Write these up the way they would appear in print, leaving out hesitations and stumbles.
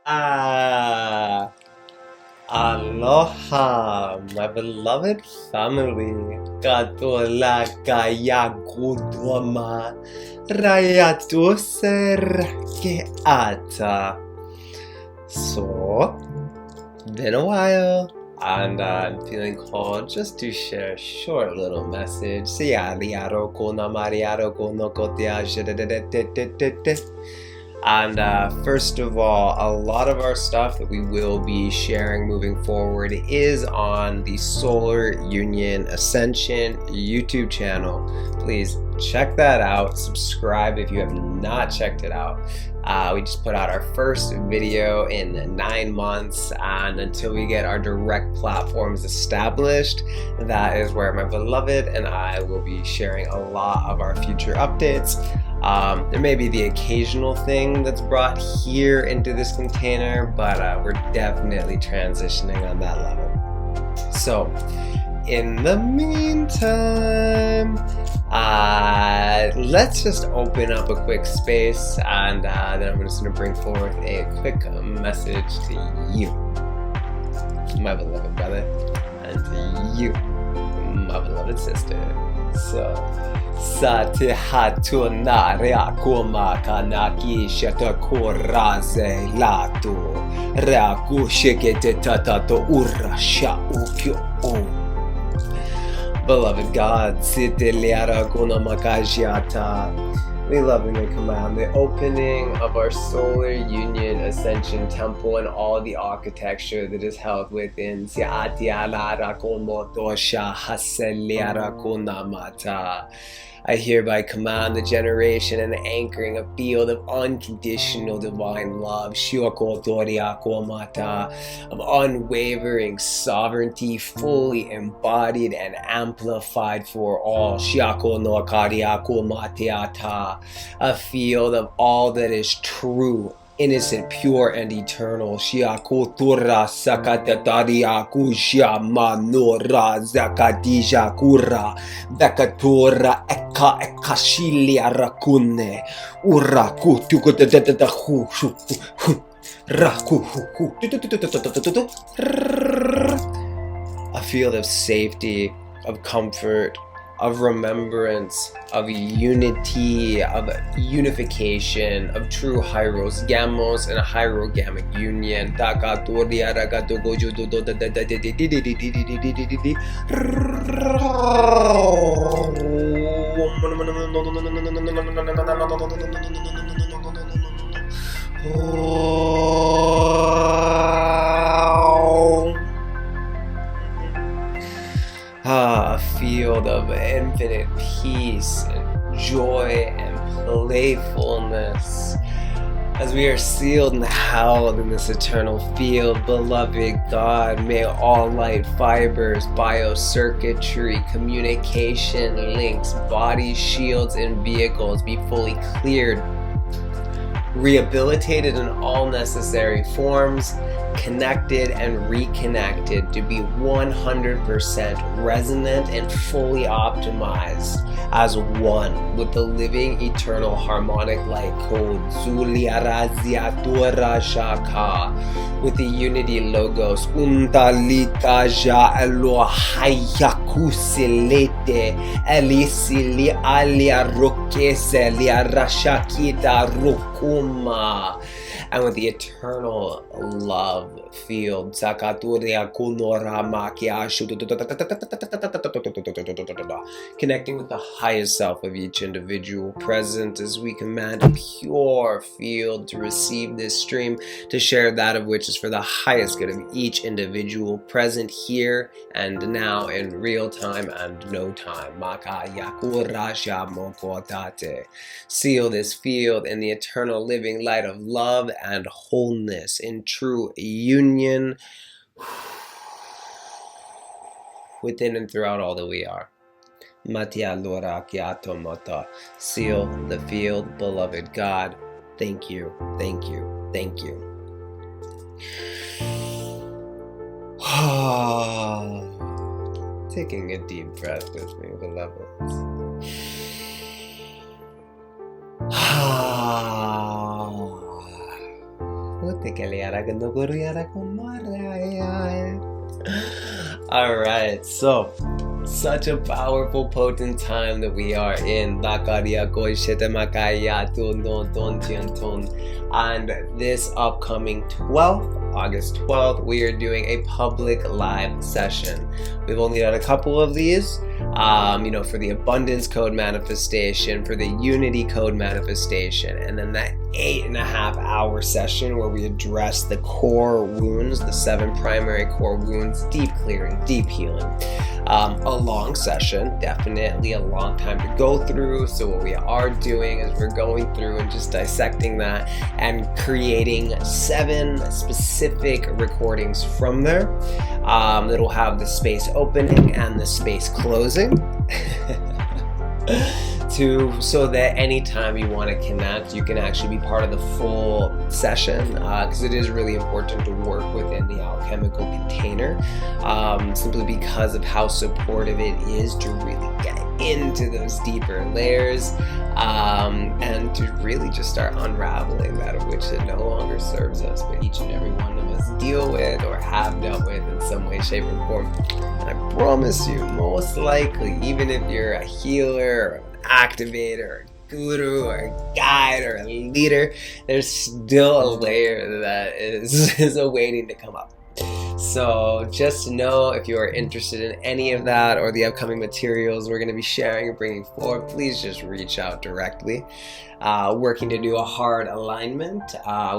Ah, aloha, my beloved family. Katola kaya kudwama rayatuser keata. So, been a while, and I'm feeling called just to share a short little message. And first of all, a lot of our stuff that we will be sharing moving forward is on the Solar Union Ascension YouTube channel. Please check that out. Subscribe if you have not checked it out. We just put out our first video in 9 months, and until we get our direct platforms established, that is where my beloved and I will be sharing a lot of our future updates. There may be the occasional thing that's brought here into this container, but we're definitely transitioning on that level. So, in the meantime, let's just open up a quick space, and then I'm just going to bring forth a quick message to you, my beloved brother, and to you, my beloved sister. So, Sate hatuna reakuma kanaki shatakoraze lato reaku shikete tatato urasha ukyo. Beloved God, site liara kuna makajiata. We lovingly command the opening of our Solar Union Ascension Temple and all the architecture that is held within. I hereby command the generation and anchoring a field of unconditional divine love, of unwavering sovereignty, fully embodied and amplified for all, a field of all that is true, innocent, pure, and eternal. Shiakotura sakatariaku shamanora zakadijakura dakatora eka ekashilia rakune uraku tukotatahu raku. A field of safety, of comfort, of remembrance, of unity, of unification, of true Hyros Gamos and a Hyrogamic union. A field of infinite peace and joy and playfulness. As we are sealed and held in this eternal field, beloved God, may all light fibers, biocircuitry, communication links, body shields, and vehicles be fully cleared, rehabilitated in all necessary forms, connected and reconnected to be 100% resonant and fully optimized as one with the living eternal harmonic light code Zuliaraziatura Shaka, with the unity logos Undalita Ja Elohayakusilete Elisili Alia Rokese Liarashakita Rokuma, and with the eternal love field connecting with the highest self of each individual present, as we command a pure field to receive this stream, to share that of which is for the highest good of each individual present here and now in real time and no time. Seal this field in the eternal living light of love and wholeness, in true union within and throughout all that we are. Seal the field, beloved God. Thank you, thank you, thank you. Taking a deep breath with me, beloveds. What the All right, so such a powerful, potent time that we are in. And this upcoming 12th, August 12th, we are doing a public live session. We've only done a couple of these, for the abundance code manifestation, for the unity code manifestation, and then that 8.5-hour session where we address the core wounds, the 7 primary core wounds, deep clearing, deep healing. A long session, definitely a long time to go through. So what we are doing is we're going through and just dissecting that and creating 7 specific recordings from there that'll have the space opening and the space closing. So that anytime you want to connect, you can actually be part of the full session, because it is really important to work within the alchemical container, simply because of how supportive it is to really get into those deeper layers, and to really just start unraveling that of which it no longer serves us, but each and every one of us deal with or have dealt with in some way, shape, or form. And I promise you, most likely, even if you're a healer or activator, or a guru, or a guide, or a leader, there's still a layer that is awaiting to come up. So just know, if you are interested in any of that or the upcoming materials we're going to be sharing and bringing forward, please just reach out directly. Working to do a hard alignment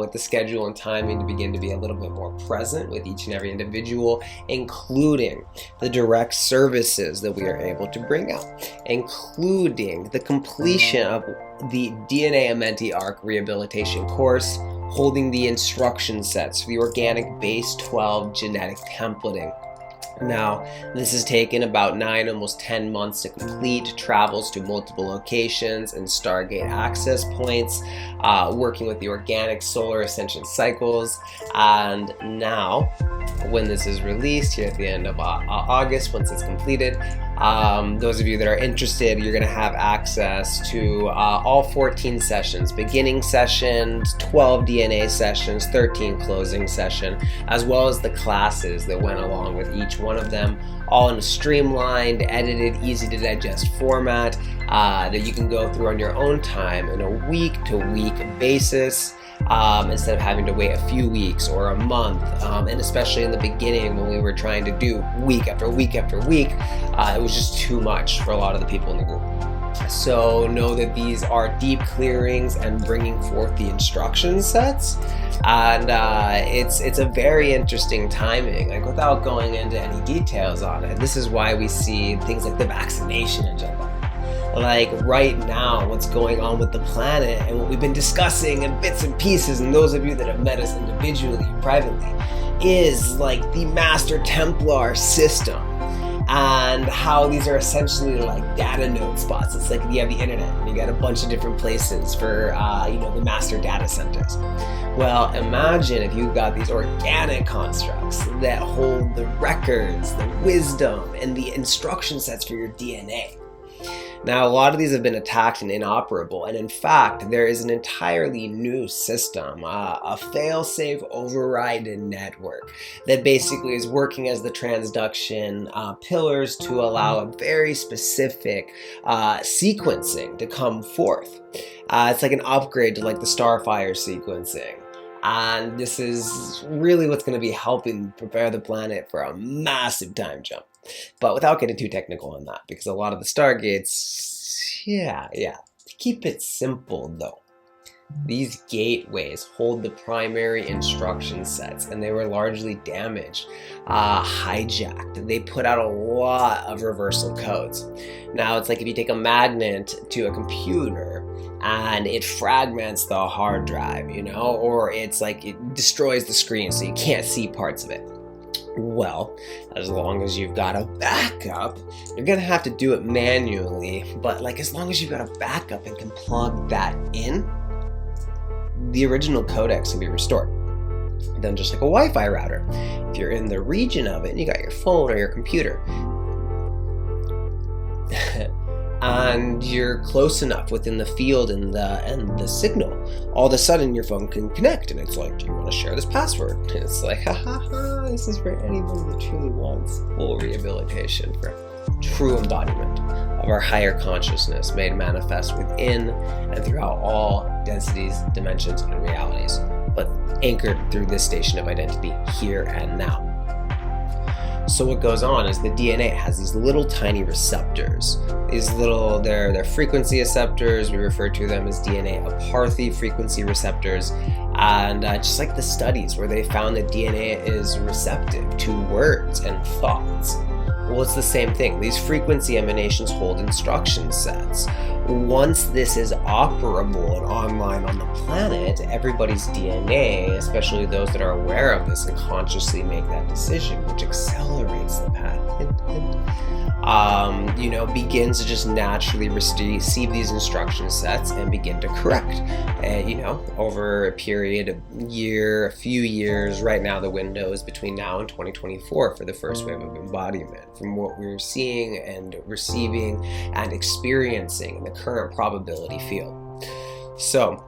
with the schedule and timing to begin to be a little bit more present with each and every individual, including the direct services that we are able to bring out, including the completion of the DNA arc rehabilitation course, holding the instruction sets for the organic base 12 genetic templating. Now, this has taken about 9, almost 10 months to complete, travels to multiple locations and Stargate access points, working with the organic solar ascension cycles. And now, when this is released here at the end of August, once it's completed, those of you that are interested, you're going to have access to all 14 sessions, beginning sessions, 12 DNA sessions, 13 closing session, as well as the classes that went along with each one of them, all in a streamlined, edited, easy to digest format that you can go through on your own time in a week-to-week basis. Instead of having to wait a few weeks or a month, and especially in the beginning when we were trying to do week after week after week, it was just too much for a lot of the people in the group. So know that these are deep clearings and bringing forth the instruction sets, and it's a very interesting timing. Like, without going into any details on it, this is why we see things like the vaccination agenda. Like right now, what's going on with the planet and what we've been discussing in bits and pieces, and those of you that have met us individually, privately, is like the Master Templar system, and how these are essentially like data node spots. It's like you have the internet and you got a bunch of different places for the master data centers. Well, imagine if you got these organic constructs that hold the records, the wisdom, and the instruction sets for your DNA. Now, a lot of these have been attacked and inoperable, and in fact, there is an entirely new system, a fail-safe override network that basically is working as the transduction pillars to allow a very specific sequencing to come forth. It's like an upgrade to like the Starfire sequencing. And this is really what's going to be helping prepare the planet for a massive time jump. But without getting too technical on that, because a lot of the Stargates, keep it simple though. These gateways hold the primary instruction sets, and they were largely damaged, hijacked. They put out a lot of reversal codes. Now, it's like if you take a magnet to a computer and it fragments the hard drive, or it's like it destroys the screen so you can't see parts of it. Well, as long as you've got a backup, you're going to have to do it manually, but like as long as you've got a backup and can plug that in, the original codecs can be restored. Then just like a Wi-Fi router, if you're in the region of it and you got your phone or your computer, and you're close enough within the field and the signal, all of a sudden your phone can connect, and it's like, do you want to share this password? And it's like, ha ha ha, this is for anyone that truly wants full rehabilitation, for true embodiment of our higher consciousness made manifest within and throughout all densities, dimensions, and realities, but anchored through this station of identity here and now. So what goes on is the DNA has these little tiny receptors. These little, they're frequency receptors. We refer to them as DNA apartheid frequency receptors. And just like the studies where they found that DNA is receptive to words and thoughts. Well, it's the same thing. These frequency emanations hold instruction sets. Once this is operable and online on the planet, everybody's DNA, especially those that are aware of this and consciously make that decision, which accelerates the path, begins to just naturally receive these instruction sets and begin to correct. Over a period of a few years, right now the window is between now and 2024 for the first wave of embodiment. From what we're seeing and receiving and experiencing in the current probability field. So,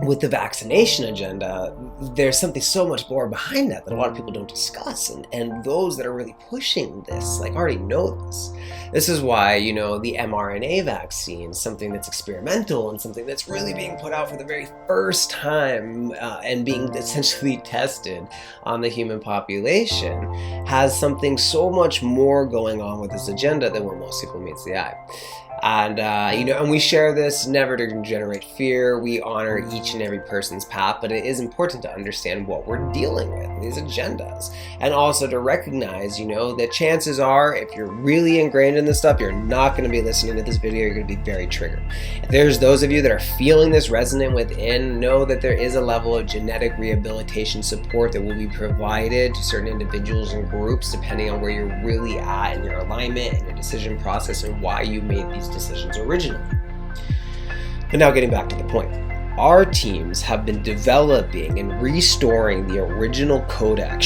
with the vaccination agenda, there's something so much more behind that a lot of people don't discuss, and those that are really pushing this already know this. This is why the mRNA vaccine, something that's experimental and something that's really being put out for the very first time and being essentially tested on the human population, has something so much more going on with this agenda than what most people meets the eye. And, and we share this never to generate fear. We honor each and every person's path, but it is important to understand what we're dealing with, these agendas. And also to recognize, that chances are, if you're really ingrained in this stuff, you're not going to be listening to this video. You're going to be very triggered. If there's those of you that are feeling this resonant within, know that there is a level of genetic rehabilitation support that will be provided to certain individuals and groups, depending on where you're really at in your alignment and your decision process and why you made these decisions originally. But now getting back to the point. Our teams have been developing and restoring the original codex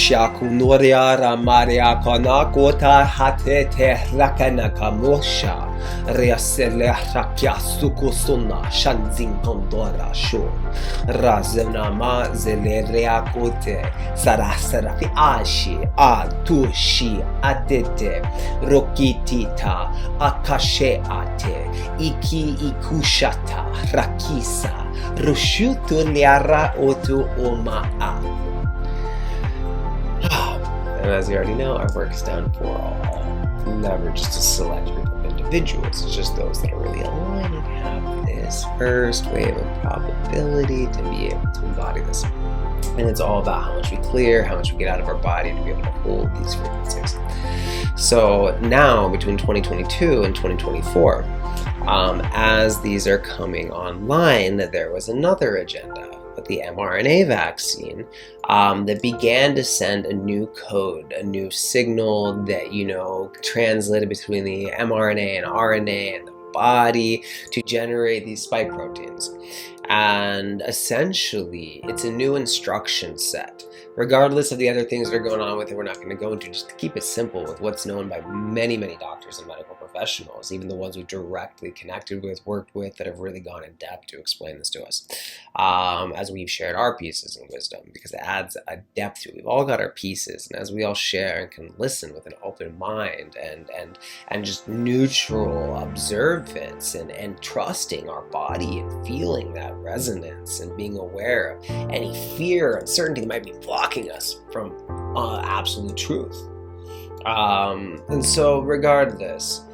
Rushutu liara otu oma'a. And as you already know, our work is done for all. Never just a select group of individuals. It's just those that are really aligned and have this first wave of probability to be able to embody this. And it's all about how much we clear, how much we get out of our body to be able to hold these frequencies. So now, between 2022 and 2024, as these are coming online, there was another agenda with the mRNA vaccine that began to send a new code, a new signal that, translated between the mRNA and RNA and the body to generate these spike proteins. And essentially, it's a new instruction set. Regardless of the other things that are going on with it, we're not going to go into, just to keep it simple with what's known by many, many doctors and medical professionals, even the ones we directly connected with, worked with, that have really gone in depth to explain this to us, as we've shared our pieces and wisdom, because it adds a depth to it. We've all got our pieces, and as we all share and can listen with an open mind and just neutral observance and trusting our body and feeling that resonance and being aware of any fear, uncertainty that might be blocking us from absolute truth. And so regardless,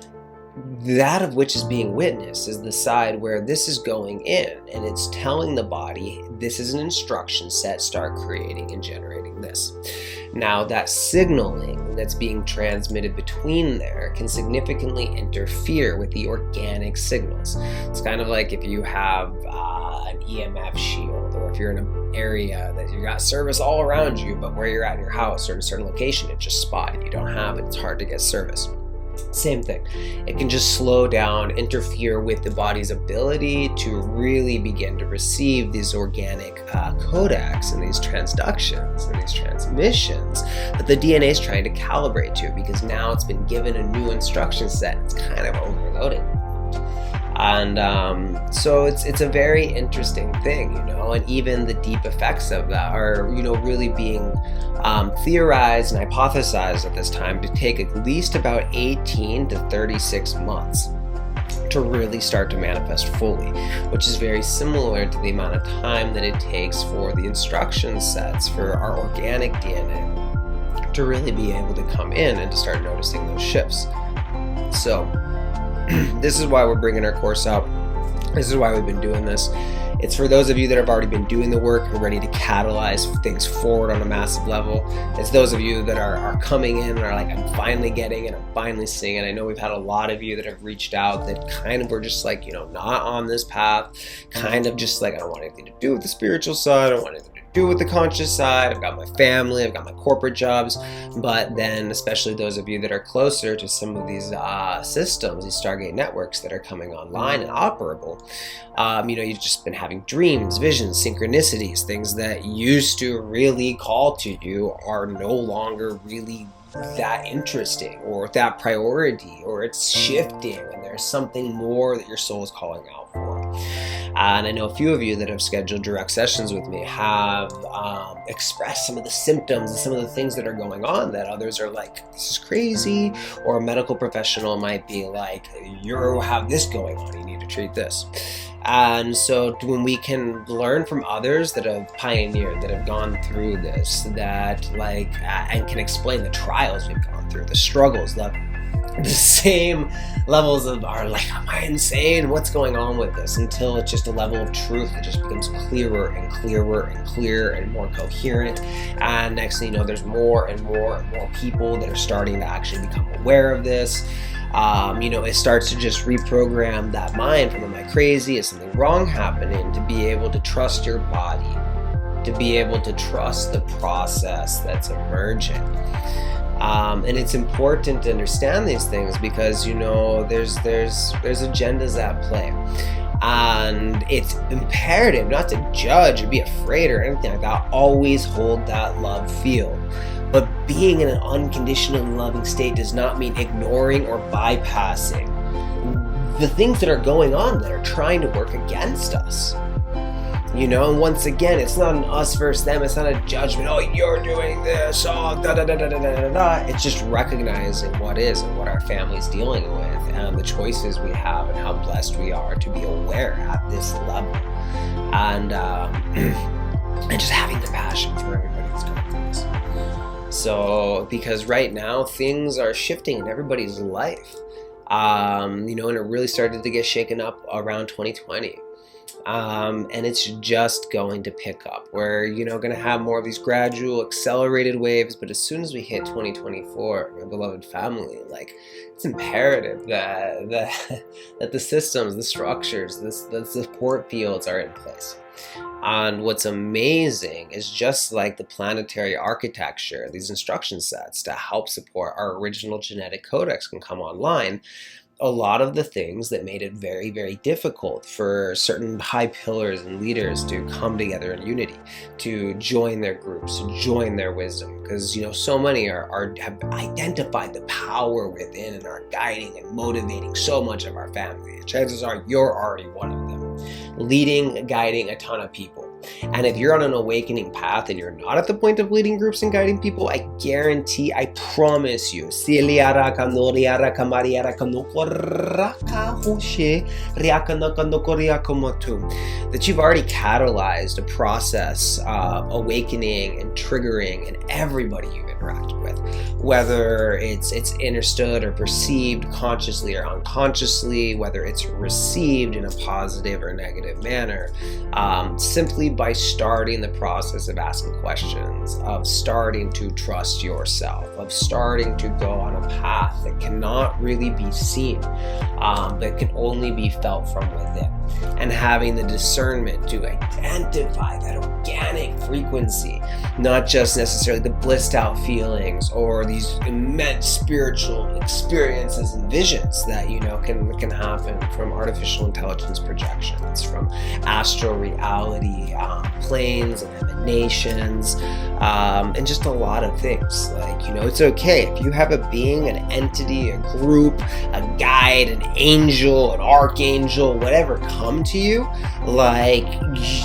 that of which is being witnessed is the side where this is going in, and it's telling the body, this is an instruction set, start creating and generating this. Now, that signaling that's being transmitted between there can significantly interfere with the organic signals. It's kind of like if you have an EMF shield, or if you're in an area that you got service all around you, but where you're at in your house or in a certain location, it's just spotted. You don't have it, it's hard to get service. Same thing. It can just slow down, interfere with the body's ability to really begin to receive these organic codecs and these transductions and these transmissions that the DNA is trying to calibrate to, because now it's been given a new instruction set. It's kind of overloaded. And so it's a very interesting thing, and even the deep effects of that are, really being theorized and hypothesized at this time to take at least about 18 to 36 months to really start to manifest fully, which is very similar to the amount of time that it takes for the instruction sets for our organic DNA to really be able to come in and to start noticing those shifts. So this is why we're bringing our course out. This is why we've been doing this. It's for those of you that have already been doing the work and ready to catalyze things forward on a massive level. It's those of you that are coming in and are like, I'm finally getting it, I'm finally seeing it. I know we've had a lot of you that have reached out that kind of were just like, not on this path, kind of just like, I don't want anything to do with the spiritual side, I don't want anything to do with the conscious side, I've got my family, I've got my corporate jobs. But then especially those of you that are closer to some of these systems, these Stargate networks that are coming online and operable, you've just been having dreams, visions, synchronicities, things that used to really call to you are no longer really that interesting or that priority, or it's shifting and there's something more that your soul is calling out for. And I know a few of you that have scheduled direct sessions with me have expressed some of the symptoms and some of the things that are going on that others are like, this is crazy, or a medical professional might be like, you have this going on, you need to treat this. And so when we can learn from others that have pioneered, that have gone through this, that and can explain the trials we've gone through, the struggles, the same levels of are like, am I insane? What's going on with this? Until it's just a level of truth that just becomes clearer and clearer and clearer and more coherent. And next thing you know, there's more and more and more people that are starting to actually become aware of this. It starts to just reprogram that mind from, am I crazy? Is something wrong happening? To be able to trust your body, to be able to trust the process that's emerging. And it's important to understand these things because, there's agendas at play. And it's imperative not to judge or be afraid or anything like that. Always hold that love field. But being in an unconditionally loving state does not mean ignoring or bypassing the things that are going on that are trying to work against us. And once again, it's not an us versus them. It's not a judgment. Oh, you're doing this. Oh, da da da da da da da. It's just recognizing what is and what our family's dealing with, and the choices we have, and how blessed we are to be aware at this level, and just having the passion for everybody that's going through this. So, because right now things are shifting in everybody's life, and it really started to get shaken up around 2020. And it's just going to pick up. We're, going to have more of these gradual, accelerated waves. But as soon as we hit 2024, my beloved family, it's imperative that the systems, the structures, the support fields are in place. And what's amazing is just like the planetary architecture, these instruction sets to help support our original genetic codex can come online. A lot of the things that made it very, very difficult for certain high pillars and leaders to come together in unity, to join their groups, to join their wisdom, because so many have identified the power within and are guiding and motivating so much of our family. Chances are you're already one of them, leading, guiding a ton of people. And if you're on an awakening path and you're not at the point of leading groups and guiding people, I guarantee, I promise you, that you've already catalyzed a process of awakening and triggering in everybody you've interacted with, whether it's understood or perceived consciously or unconsciously, whether it's received in a positive or negative manner, simply by starting the process of asking questions, of starting to trust yourself, of starting to go on a path that cannot really be seen, but can only be felt from within. and having the discernment to identify that organic frequency, not just necessarily the blissed out feelings or these immense spiritual experiences and visions that, you know, can happen from artificial intelligence projections, from astral reality, planes and emanations, and just a lot of things. Like, you know, it's okay if you have a being, an entity, a group, a guide, an angel, an archangel, whatever come to you, like,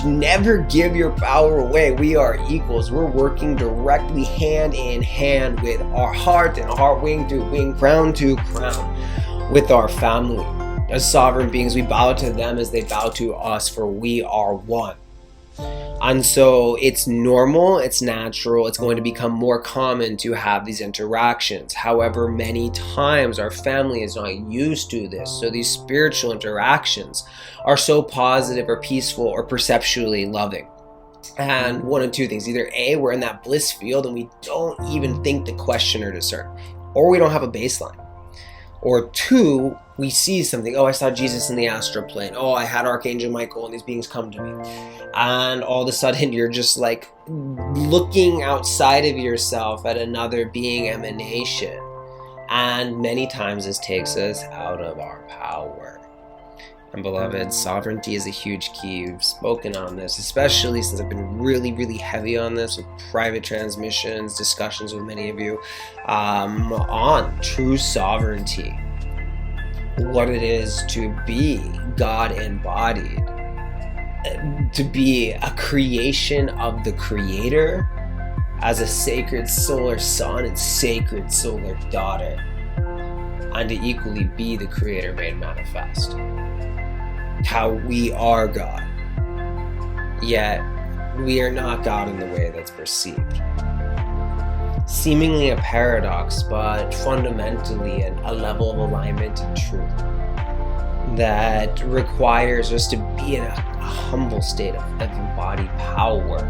never give your power away. We are equals. We're working directly hand in hand with our heart and heart, wing to wing, crown to crown with our family. As sovereign beings, we bow to them as they bow to us, for we are one. And so it's normal, it's natural, it's going to become more common to have these interactions. However, many times our family is not used to this. So these spiritual interactions are so positive or peaceful or perceptually loving. And one of two things: either A, we're in that bliss field and we don't even think to question or discern, or we don't have a baseline. Or two, we see something. Oh, I saw Jesus in the astral plane. Oh, I had Archangel Michael and these beings come to me. And all of a sudden you're just like looking outside of yourself at another being emanation. And many times this takes us out of our power. And beloved, sovereignty is a huge key. We've spoken on this, especially since I've been really, really heavy on this with private transmissions, discussions with many of you, on true sovereignty. What it is to be God embodied, to be a creation of the Creator as a sacred solar son and sacred solar daughter, and to equally be the Creator made manifest. How we are God, yet we are not God in the way that's perceived. Seemingly a paradox, but fundamentally a level of alignment and truth that requires us to be in a humble state of embodied power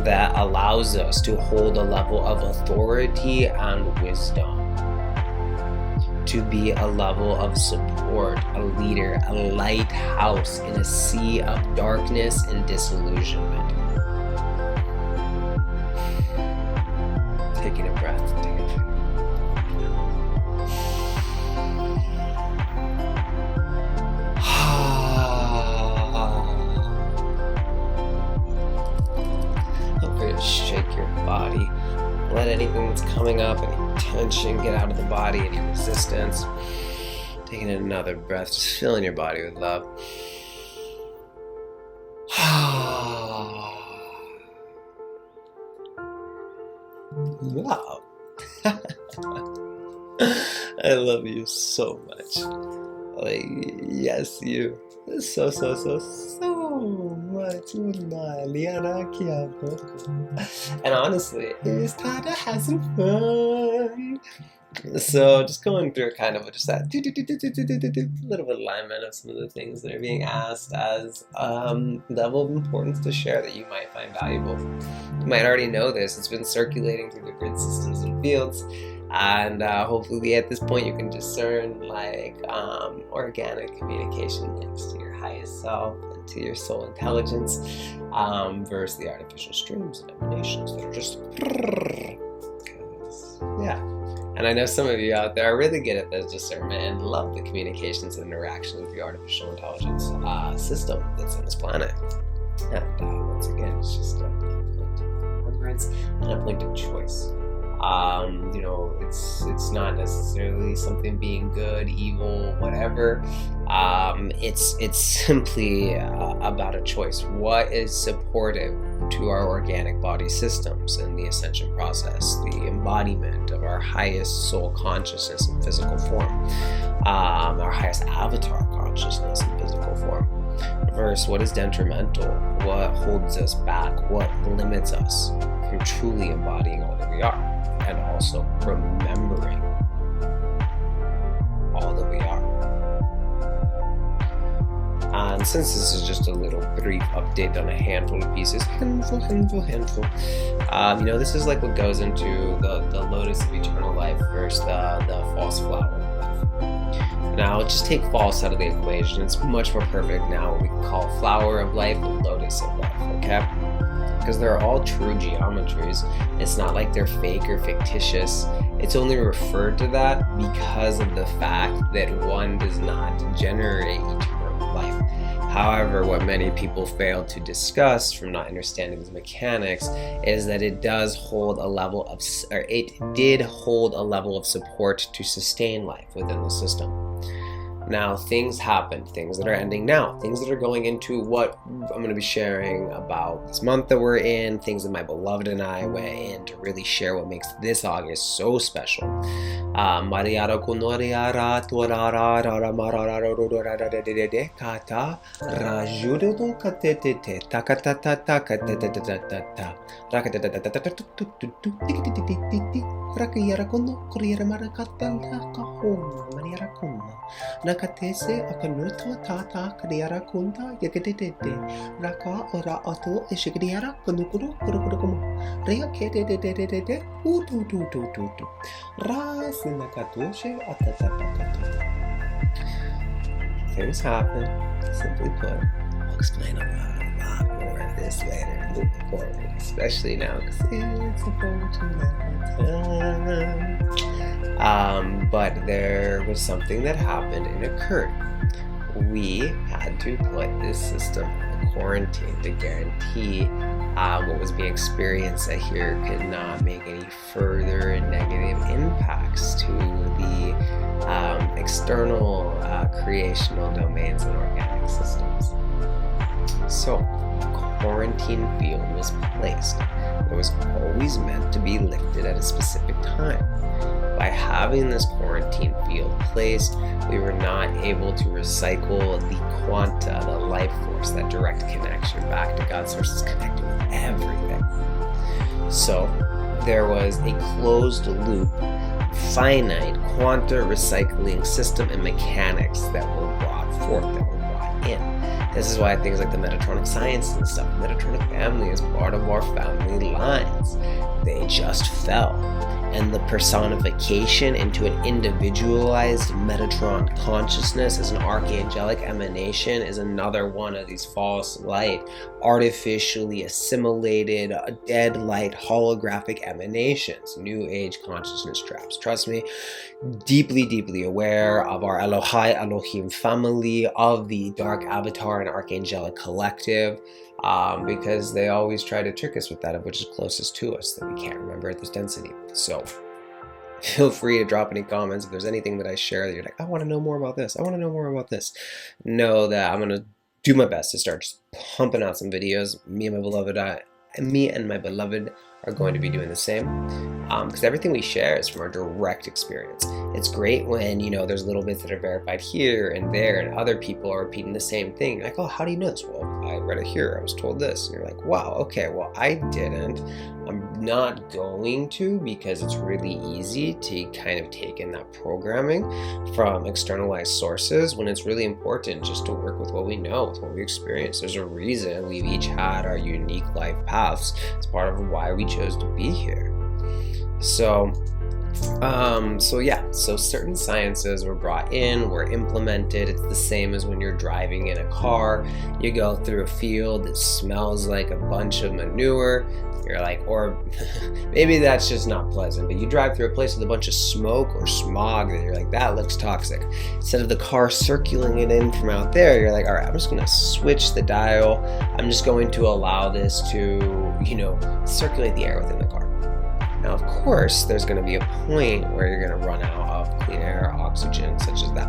that allows us to hold a level of authority and wisdom, to be a level of support, a leader, a lighthouse in a sea of darkness and disillusionment. Taking a breath, Don't forget to shake your body. Let anything that's coming up, any tension, get out of the body, any resistance. Taking another breath, just filling your body with love. Wow. I love you so much. Like, yes, you. So much. And honestly, it's time to have some fun. So just going through kind of just that little bit of alignment of some of the things that are being asked as level of importance to share that you might find valuable. You might already know this. It's been circulating through the grid systems and fields. And hopefully at this point you can discern like organic communication links to your highest self and to your soul intelligence versus the artificial streams and emanations that are just yeah. And I know some of you out there are really good at this discernment and love the communications and interaction with the artificial intelligence system that's on this planet. And once again, it's just a point of remembrance and a point of choice. You know, it's not necessarily something being good, evil, whatever. It's simply about a choice. What is supportive to our organic body systems and the ascension process, the embodiment of our highest soul consciousness in physical form, our highest avatar consciousness in physical form, versus what is detrimental, what holds us back, what limits us from truly embodying all that we are, and also remembering all that we are. And since this is just a little brief update on a handful of pieces, handful, you know, this is like what goes into the lotus of eternal life versus the false flower of life. Now, just take false out of the equation. It's much more perfect now, what we can call flower of life and lotus of life, okay? Because they're all true geometries. It's not like they're fake or fictitious. It's only referred to that because of the fact that one does not generate eternal life. However, what many people fail to discuss from not understanding these mechanics is that it does hold a level of, or it did hold a level of support to sustain life within the system. Now, things happen, things that are ending now, things that are going into what I'm going to be sharing about this month that we're in, things that my beloved and I went in to really share what makes this August so special. Nakatese akanuto tata kadiara kunta yakadete raka ora auto ishikadiara kunukuru kurukurukum rea kete de utu rasinakatoshe atatatakato. Things happen, simply put. I'll explain a lot more of this later moving forward, especially now because it's unfortunate time. But there was something that happened and occurred. We had to put this system in quarantine to guarantee what was being experienced here could not make any further negative impacts to the external creational domains and organic systems. So, a quarantine field was placed. It was always meant to be lifted at a specific time. By having this quarantine field placed, we were not able to recycle the quanta, the life force, that direct connection back to God's source is connected with everything. So there was a closed loop, finite quanta recycling system and mechanics that were brought forth, that were brought in. This is why things like the Metatronic science and stuff, the Metatronic family is part of our family lines. They just fell. And the personification into an individualized Metatron consciousness as an archangelic emanation is another one of these false light, artificially assimilated, dead light, holographic emanations, new age consciousness traps. Trust me, deeply, deeply aware of our Elohai Elohim family, of the dark avatar and archangelic collective, because they always try to trick us with that, of which is closest to us that we can't remember at this density. So feel free to drop any comments if there's anything that I share that you're like, I want to know more about this, I want to know more about this. Know that I'm going to do my best to start just pumping out some videos. Me and my beloved are going to be doing the same, because everything we share is from our direct experience. It's great when, you know, there's little bits that are verified here and there and other people are repeating the same thing. You're like, oh, how do you know this? Well, I read it here, I was told this. And you're like, wow, okay, well, I didn't. I'm not going to, because it's really easy to kind of take in that programming from externalized sources when it's really important just to work with what we know, with what we experience. There's a reason we've each had our unique life paths. It's part of why we chose to be here. So certain sciences were brought in, were implemented. It's the same as when you're driving in a car. You go through a field that smells like a bunch of manure. You're like, or maybe that's just not pleasant, but you drive through a place with a bunch of smoke or smog that you're like, that looks toxic. Instead of the car circulating it in from out there, you're like, all right, I'm just going to switch the dial. I'm just going to allow this to, circulate the air within the car. Now, of course, there's going to be a point where you're going to run out of clean air, oxygen, such as that.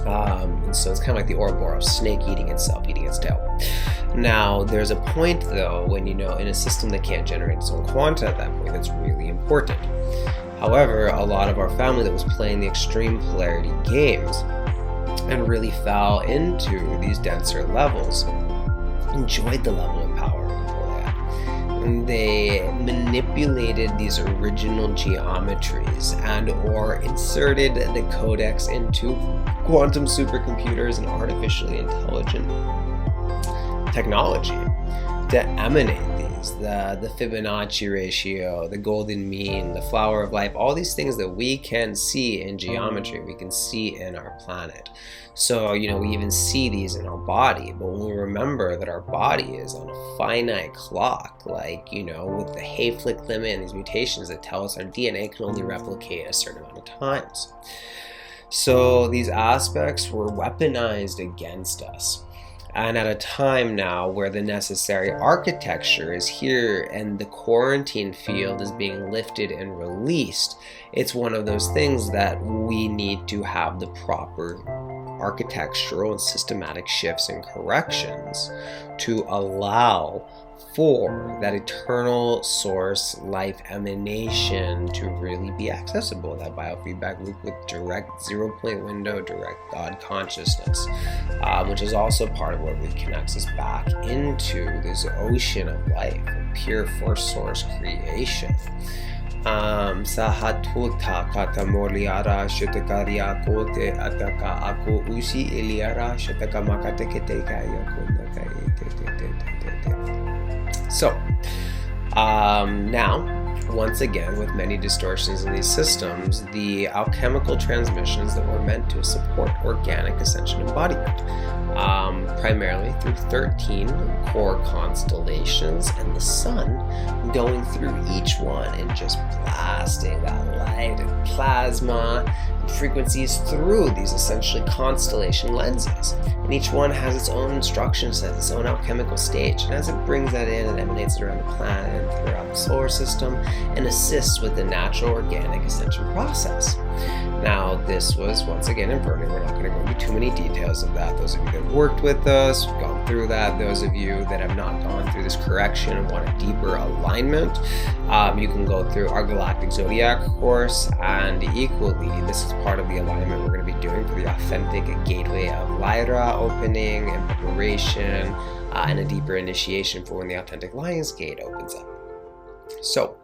And so it's kind of like the Ouroboros, snake eating itself, eating its tail. Now, there's a point, though, when, in a system that can't generate its own quanta at that point, that's really important. However, a lot of our family that was playing the extreme polarity games and really fell into these denser levels enjoyed the level of power. They manipulated these original geometries and or inserted the codex into quantum supercomputers and artificially intelligent technology to emanate these. geometries, the Fibonacci ratio, the golden mean, the flower of life, all these things that we can see in geometry, we can see in our planet. So, we even see these in our body, but when we remember that our body is on a finite clock, like, with the Hayflick limit and these mutations that tell us our DNA can only replicate a certain amount of times. So these aspects were weaponized against us. And at a time now where the necessary architecture is here and the quarantine field is being lifted and released, it's one of those things that we need to have the proper architectural and systematic shifts and corrections to allow for that eternal source life emanation to really be accessible, that biofeedback loop with direct 0 point window, direct God consciousness, which is also part of what reconnects us back into this ocean of life, pure first source creation. Sahatuta katamoliara shatakaria kote ataka ako usi iliara shataka makateketeka yakunaka. So, now, once again, with many distortions in these systems, the alchemical transmissions that were meant to support organic ascension embodiment, primarily through 13 core constellations and the sun going through each one and just blasting that light and plasma and frequencies through these essentially constellation lenses. And each one has its own instruction set, its own alchemical stage. And as it brings that in, it emanates it around the planet and throughout the solar system and assists with the natural organic ascension process. Now, this was once again inverted. We're not going to go into too many details of that. Those of you that worked with us, we've gone through that. Those of you that have not gone through this correction and want a deeper alignment, you can go through our Galactic Zodiac course. And equally, this is part of the alignment we're going to be doing for the authentic gateway of Lyra opening and preparation, and a deeper initiation for when the authentic Lion's Gate opens up. So,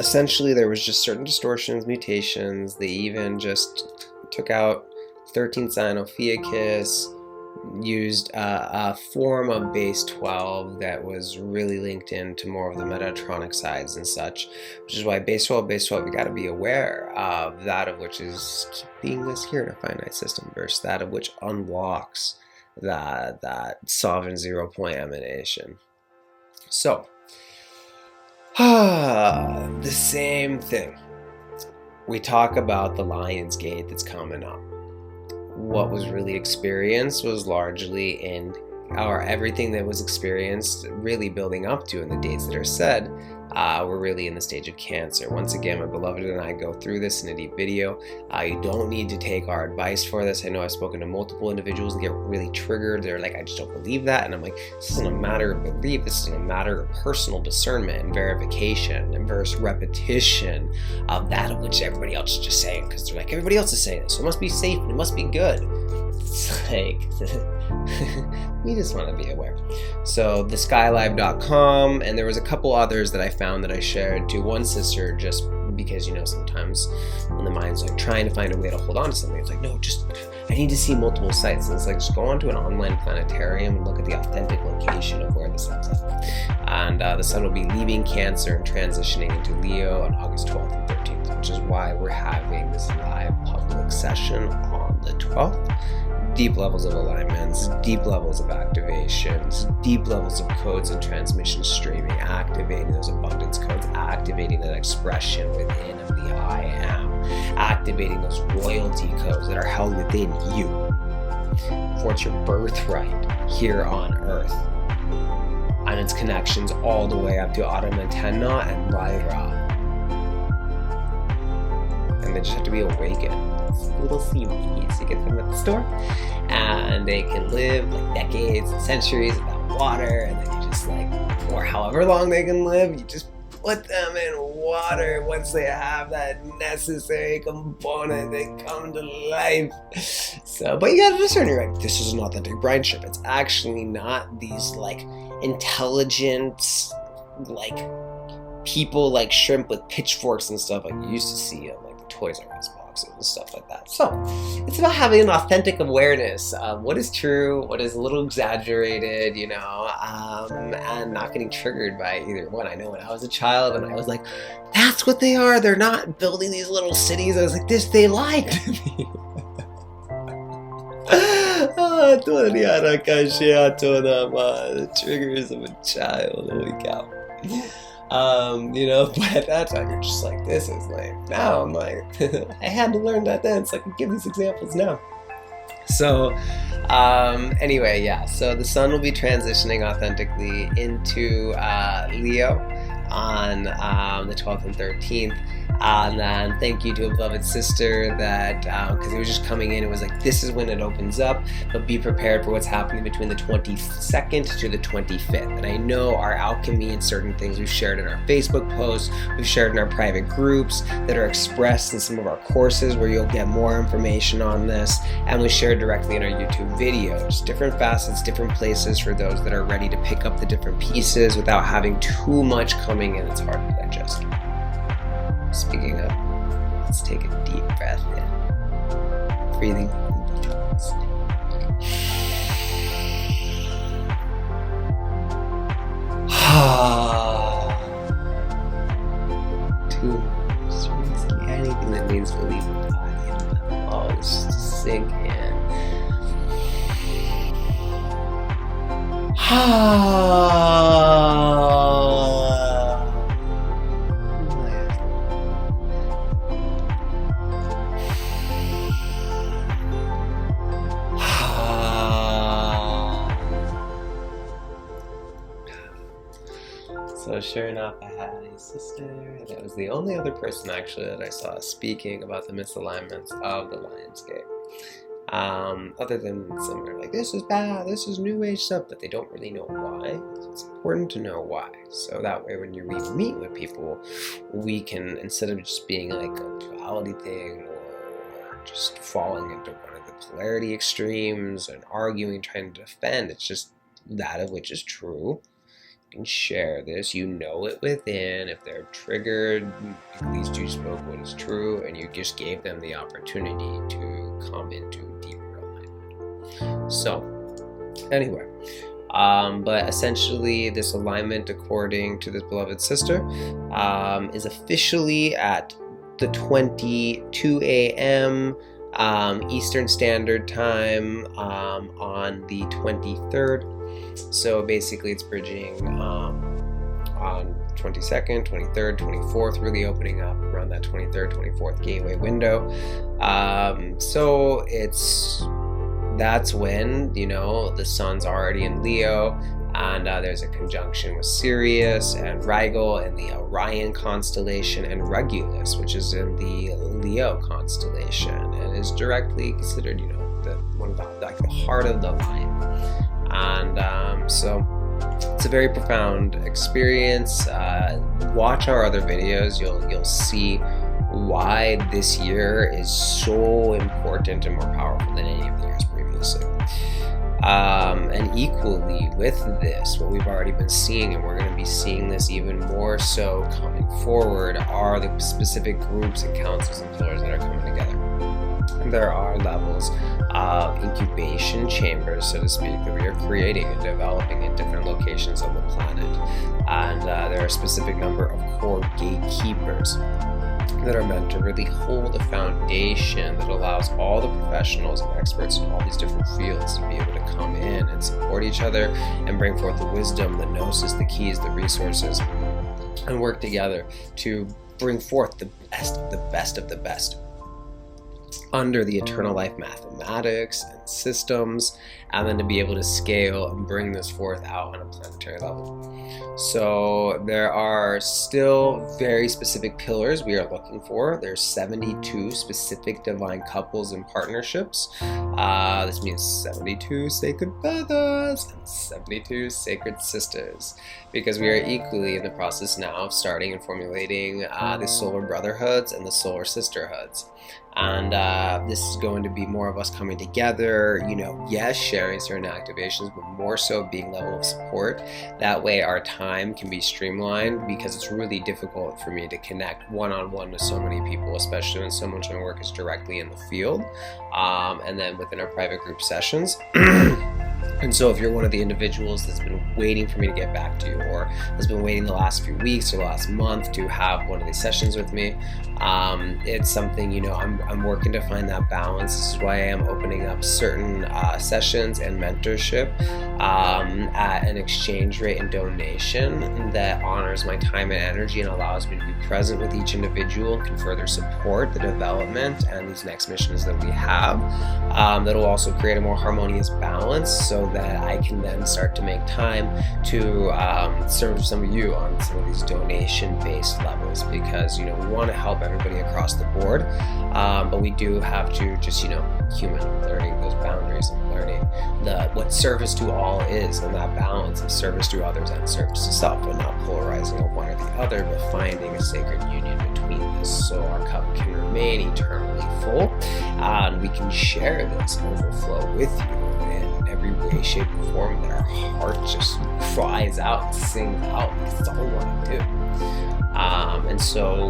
essentially there was just certain distortions, mutations. They even just took out 13 Sinophiacus, used a form of base 12 that was really linked into more of the Metatronic sides and such, which is why base 12, we got to be aware of that of which is keeping us here in a finite system versus that of which unlocks that sovereign 0 point emanation. So, the same thing. We talk about the Lion's Gate that's coming up. What was really experienced was largely in everything that was experienced really building up to in the dates that are said we're really in the stage of Cancer. Once again, my beloved and I go through this in a deep video. You don't need to take our advice for this. I know I've spoken to multiple individuals and get really triggered. They're like, I just don't believe that. And I'm like, this isn't a matter of belief. This is a matter of personal discernment and verification and versus repetition of that of which everybody else is just saying. Because they're like, everybody else is saying this, so it must be safe and it must be good. It's like, we just want to be aware. So the skylive.com, and there was a couple others that I found that I shared to one sister, just because, you know, sometimes when the mind's like trying to find a way to hold on to something, it's like, no, just, I need to see multiple sites. And it's like, just go onto an online planetarium and look at the authentic location of where the sun's at. And the sun will be leaving Cancer and transitioning into Leo on August 12th and 13th, which is why we're having this live public session on the 12th. Deep levels of alignments, deep levels of activations, deep levels of codes and transmission streaming, activating those abundance codes, activating that expression within of the I am, activating those royalty codes that are held within you. For it's your birthright here on Earth. And its connections all the way up to Autumn-Antenna and Lyra. And they just have to be awakened. Little seeds, you get them at the store, and they can live like decades and centuries without water, and then you just like, or however long they can live, you just put them in water. Once they have that necessary component, they come to life. So, but you gotta discern, you're like, this is an authentic brine ship. It's actually not these like intelligent like people like shrimp with pitchforks and stuff like you used to see on like the Toys R Us box. groups and stuff like that. So it's about having an authentic awareness of what is true, what is a little exaggerated, you know, and not getting triggered by either one. I know when I was a child and I was like, that's what they are. They're not building these little cities. I was like, they lied to me. The triggers of a child. Holy cow. You know, but at that time you're just like, this is lame. Now I'm like, I had to learn that then, so I can give these examples now. So anyway, yeah, so the sun will be transitioning authentically into Leo on the 12th and 13th. And then thank you to a beloved sister that, because it was just coming in, it was like, this is when it opens up, but be prepared for what's happening between the 22nd to the 25th. And I know our alchemy and certain things we've shared in our Facebook posts, we've shared in our private groups that are expressed in some of our courses where you'll get more information on this, and we share directly in our YouTube videos. Different facets, different places for those that are ready to pick up the different pieces without having too much coming in. It's hard to digest. Speaking of, let's take a deep breath in. Breathing into tones. Just releasing anything that needs to leave the body and let all this sink in. So sure enough, I had a sister that was the only other person actually that I saw speaking about the misalignments of the Lionsgate. Other than some are like, this is bad, this is new age stuff, but they don't really know why. It's important to know why. So that way when we meet with people, we can, instead of just being like a duality thing or just falling into one of the polarity extremes and arguing, trying to defend, it's just that of which is true. You can share this, you know it within. If they're triggered, at least you spoke what is true, and you just gave them the opportunity to come into deeper alignment. So, anyway, but essentially this alignment, according to this beloved sister, is officially at the 22 a.m. Eastern Standard Time on the 23rd. So basically it's bridging on 22nd, 23rd, 24th, really opening up around that 23rd, 24th gateway window. So that's when, you know, the sun's already in Leo, and there's a conjunction with Sirius and Rigel in the Orion constellation, and Regulus, which is in the Leo constellation, and is directly considered, you know, one of the, like, the heart of the line. And so it's a very profound experience. Watch our other videos. You'll see why this year is so important and more powerful than any of the years previously. And equally with this, what we've already been seeing, and we're going to be seeing this even more so coming forward, are the specific groups and councils and pillars that are coming together. There are levels of incubation chambers, so to speak, that we are creating and developing in different locations on the planet. And there are a specific number of core gatekeepers that are meant to really hold a foundation that allows all the professionals and experts in all these different fields to be able to come in and support each other and bring forth the wisdom, the gnosis, the keys, the resources, and work together to bring forth the best of the best of the best under the eternal life mathematics and systems, and then to be able to scale and bring this forth out on a planetary level. So there are still very specific pillars we are looking for. There's 72 specific divine couples and partnerships. This means 72 sacred brothers and 72 sacred sisters, because we are equally in the process now of starting and formulating the solar brotherhoods and the solar sisterhoods. And this is going to be more of us coming together, yes, sharing certain activations, but more so being level of support. That way our time can be streamlined, because it's really difficult for me to connect one-on-one with so many people, especially when so much of my work is directly in the field, and then within our private group sessions. And so if you're one of the individuals that's been waiting for me to get back to you, or has been waiting the last few weeks or the last month to have one of these sessions with me, it's something, I'm working to find that balance. This is why I am opening up certain sessions and mentorship at an exchange rate and donation that honors my time and energy and allows me to be present with each individual and can further support the development and these next missions that we have. That'll also create a more harmonious balance, so that I can then start to make time to serve some of you on some of these donation-based levels, because we want to help everybody across the board, but we do have to just human learning those boundaries and learning what service to all is, and that balance of service to others and service to self, but not polarizing of one or the other, but finding a sacred union between this, so our cup can remain eternally full, and we can share this overflow with you in every way, shape, or form that our heart just cries out and sings out. That's all we want to do. And so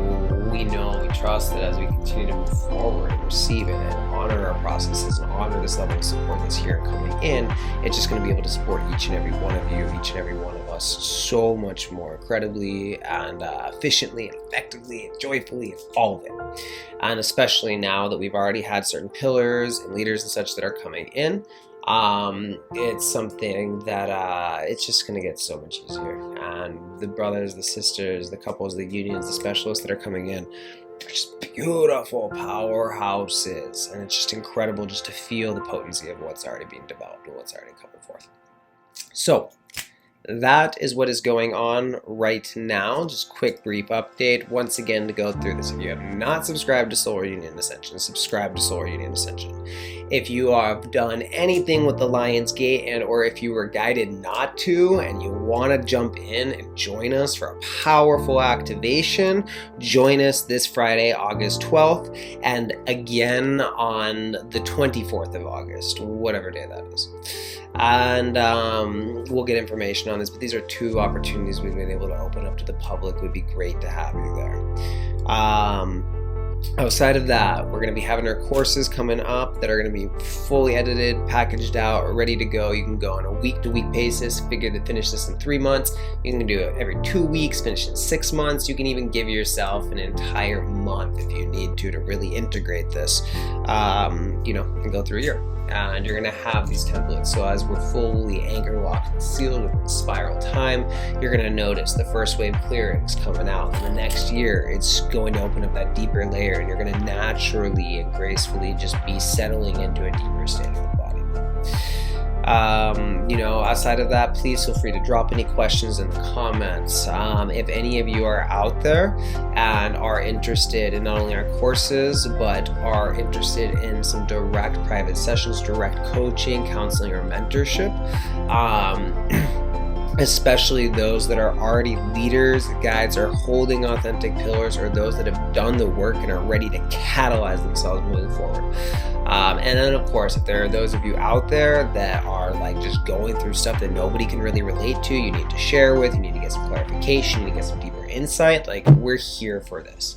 we know, we trust that as we continue to move forward and receive it and honor our processes and honor this level of support that's here and coming in, it's just going to be able to support each and every one of you, each and every one of us, so much more incredibly and efficiently and effectively and joyfully, and all of it. And especially now that we've already had certain pillars and leaders and such that are coming in, it's something that it's just going to get so much easier. And the brothers, the sisters, the couples, the unions, the specialists that are coming in, they're just beautiful powerhouses, and it's just incredible just to feel the potency of what's already being developed and what's already coming forth. So that is what is going on right now. Just quick brief update once again to go through this. If you have not subscribed to Solar Union Ascension, subscribe to Solar Union Ascension. If you have done anything with the Lion's Gate, and or if you were guided not to and you want to jump in and join us for a powerful activation, join us this Friday, August 12th, and again on the 24th of August, whatever day that is. And we'll get information on this, but these are two opportunities we've been able to open up to the public. It would be great to have you there. Outside of that, we're going to be having our courses coming up that are going to be fully edited, packaged out, ready to go. You can go on a week-to-week basis, finish this in 3 months. You can do it every 2 weeks, finish in 6 months. You can even give yourself an entire month if you need to really integrate this, and go through a year. And you're going to have these templates. So as we're fully anchored, locked, and sealed within spiral time, you're going to notice the first wave clearings coming out. In the next year, it's going to open up that deeper layer, and you're going to naturally and gracefully just be settling into a deeper state of the body. Outside of that, please feel free to drop any questions in the comments. If any of you are out there and are interested in not only our courses, but are interested in some direct private sessions, direct coaching, counseling, or mentorship, especially those that are already leaders, guides, or holding authentic pillars, or those that have done the work and are ready to catalyze themselves moving forward. And then, of course, if there are those of you out there that are just going through stuff that nobody can really relate to, you need to share with, you need to get some clarification, you need to get some deeper insight, we're here for this.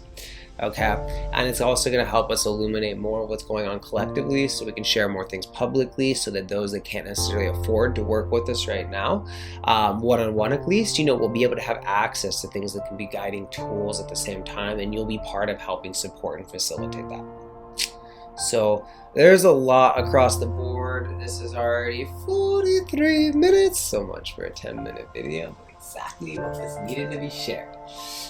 Okay, and it's also going to help us illuminate more of what's going on collectively, so we can share more things publicly, so that those that can't necessarily afford to work with us right now, one-on-one at least, we'll be able to have access to things that can be guiding tools at the same time, and you'll be part of helping support and facilitate that. So there's a lot across the board. This is already 43 minutes, so much for a 10-minute video, but exactly what was needed to be shared.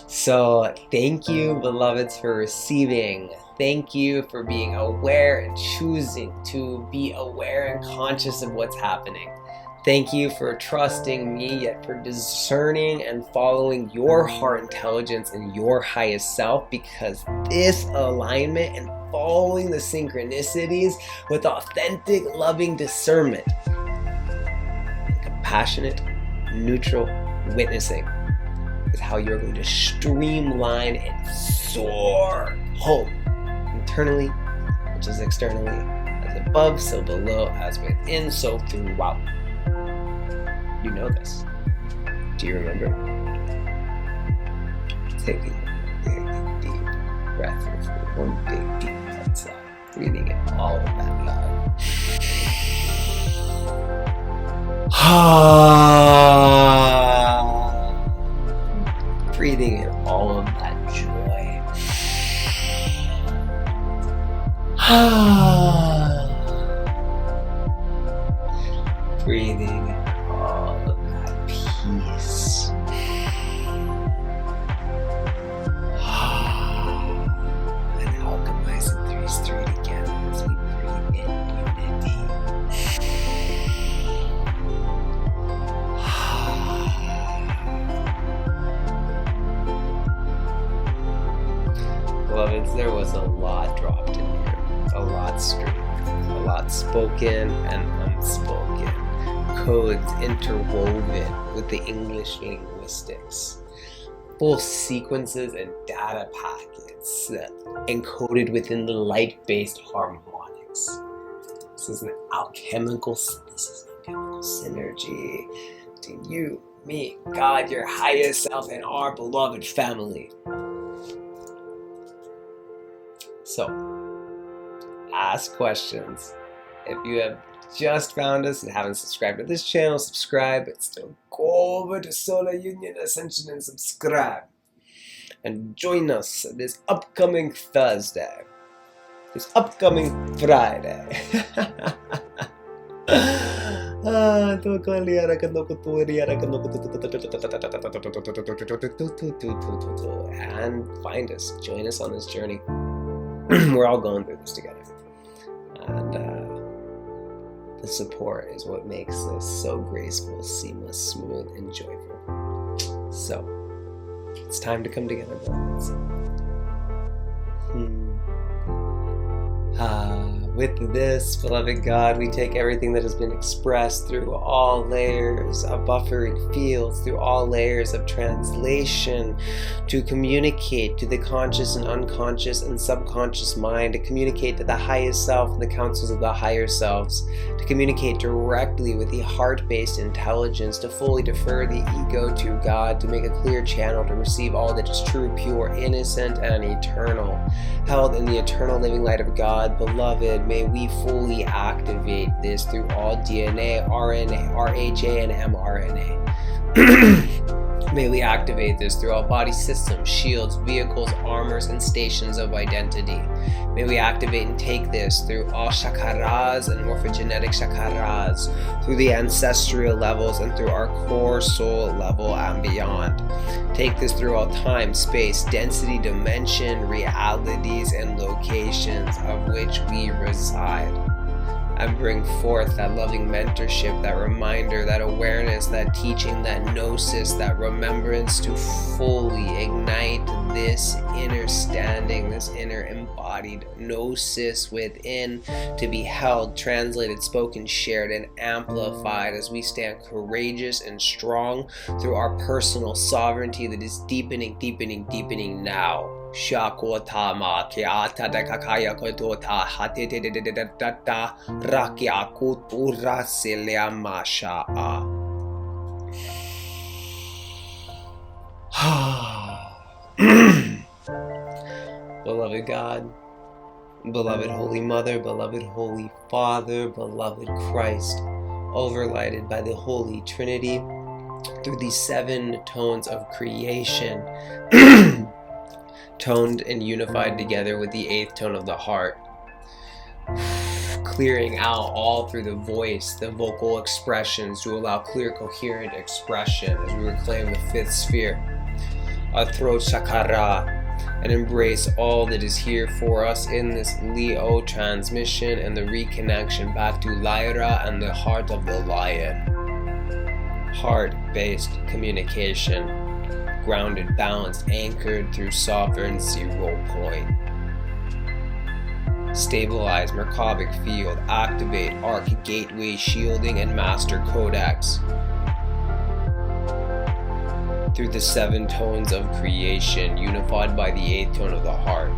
So thank you, beloveds, for receiving. Thank you for being aware and choosing to be aware and conscious of what's happening. Thank you for trusting me, yet for discerning and following your heart intelligence and your highest self, because this alignment and following the synchronicities with authentic, loving discernment, compassionate, neutral witnessing is how you're going to streamline and soar home, internally much as externally, as above, so below, as within, so throughout. You know this. Do you remember? Taking a big, deep breath in, one big, deep exhale, breathing in all of that love. Breathing in all of that joy. Breathing in all of that peace. And alchemizing these three together as we breathe in unity. Beloveds, there was a lot dropped in here, a lot streamed, a lot spoken and unspoken, codes interwoven with the English linguistics, full sequences and data packets that encoded within the light-based harmonics. This is an alchemical synergy between you, me, God, your highest self, and our beloved family. So, ask questions. If you have just found us and haven't subscribed to this channel, subscribe, but still go over to Solar Union Ascension and subscribe. And join us this upcoming Thursday, this upcoming Friday. And find us, join us on this journey. We're all going through this together, and the support is what makes this so graceful, seamless, smooth, and joyful. So it's time to come together, brothers. With this, beloved God, we take everything that has been expressed through all layers of buffering fields, through all layers of translation, to communicate to the conscious and unconscious and subconscious mind, to communicate to the highest self and the councils of the higher selves, to communicate directly with the heart-based intelligence, to fully defer the ego to God, to make a clear channel to receive all that is true, pure, innocent, and eternal, held in the eternal living light of God. Beloved, may we fully activate this through all DNA, RNA, RHA, and mRNA. May we activate this through all body systems, shields, vehicles, armors, and stations of identity. May we activate and take this through all chakras and morphogenetic chakras, through the ancestral levels and through our core soul level and beyond. Take this through all time, space, density, dimension, realities, and locations of which we reside. And bring forth that loving mentorship, that reminder, that awareness, that teaching, that gnosis, that remembrance to fully ignite this inner standing, this inner embodied gnosis within, to be held, translated, spoken, shared, and amplified as we stand courageous and strong through our personal sovereignty that is deepening, deepening, deepening now. Shakotama kiata dakakaya kotota hatitididididata rakia kutura siliamasha. Beloved God, beloved Holy Mother, beloved Holy Father, beloved Christ, overlighted by the Holy Trinity through these 7 tones of creation, toned and unified together with the 8th tone of the heart, clearing out all through the voice, the vocal expressions, to allow clear, coherent expression as we reclaim the 5th sphere, our throat chakra, and embrace all that is here for us in this Leo transmission and the reconnection back to Lyra and the heart of the lion. Heart-based communication, grounded, balanced, anchored through sovereign 0 point. Stabilize Merkavic field, activate arc, gateway, shielding, and master codex. Through the 7 tones of creation, unified by the 8th tone of the heart.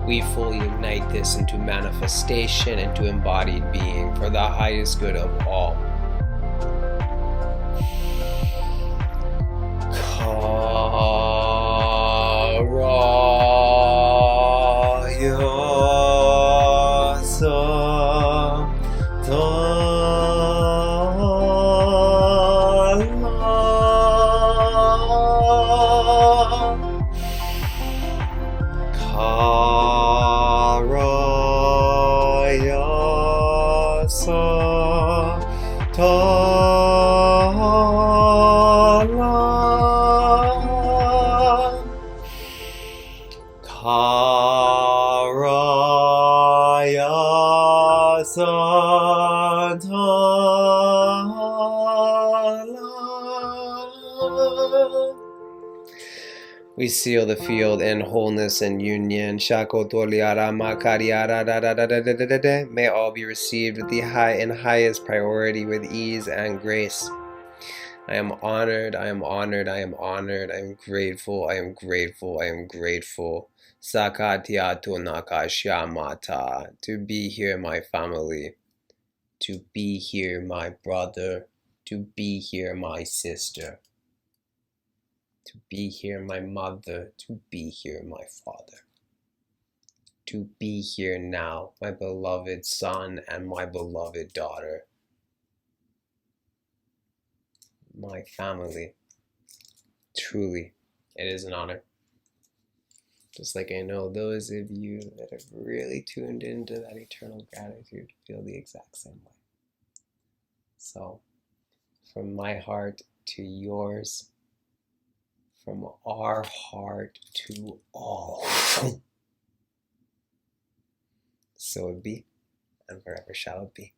we fully ignite this into manifestation, into embodied being for the highest good of all. We seal the field in wholeness and union. May all be received with the high and highest priority, with ease and grace. I am honored, I am honored, I am honored, I am grateful, I am grateful, I am grateful. Sakatiatu nakashamata. To be here, my family. To be here, my brother. To be here, my sister. To be here, my mother. To be here, my father. To be here now, my beloved son and my beloved daughter. My family. Truly, it is an honor. Just like I know those of you that have really tuned into that eternal gratitude feel the exact same way. So, from my heart to yours, from our heart to all. So it be, and forever shall it be.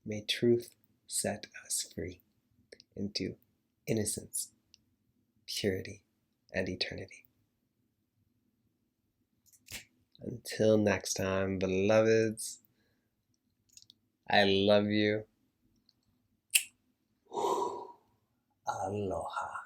May truth set us free into innocence, purity, and eternity. Until next time, beloveds, I love you. Aloha.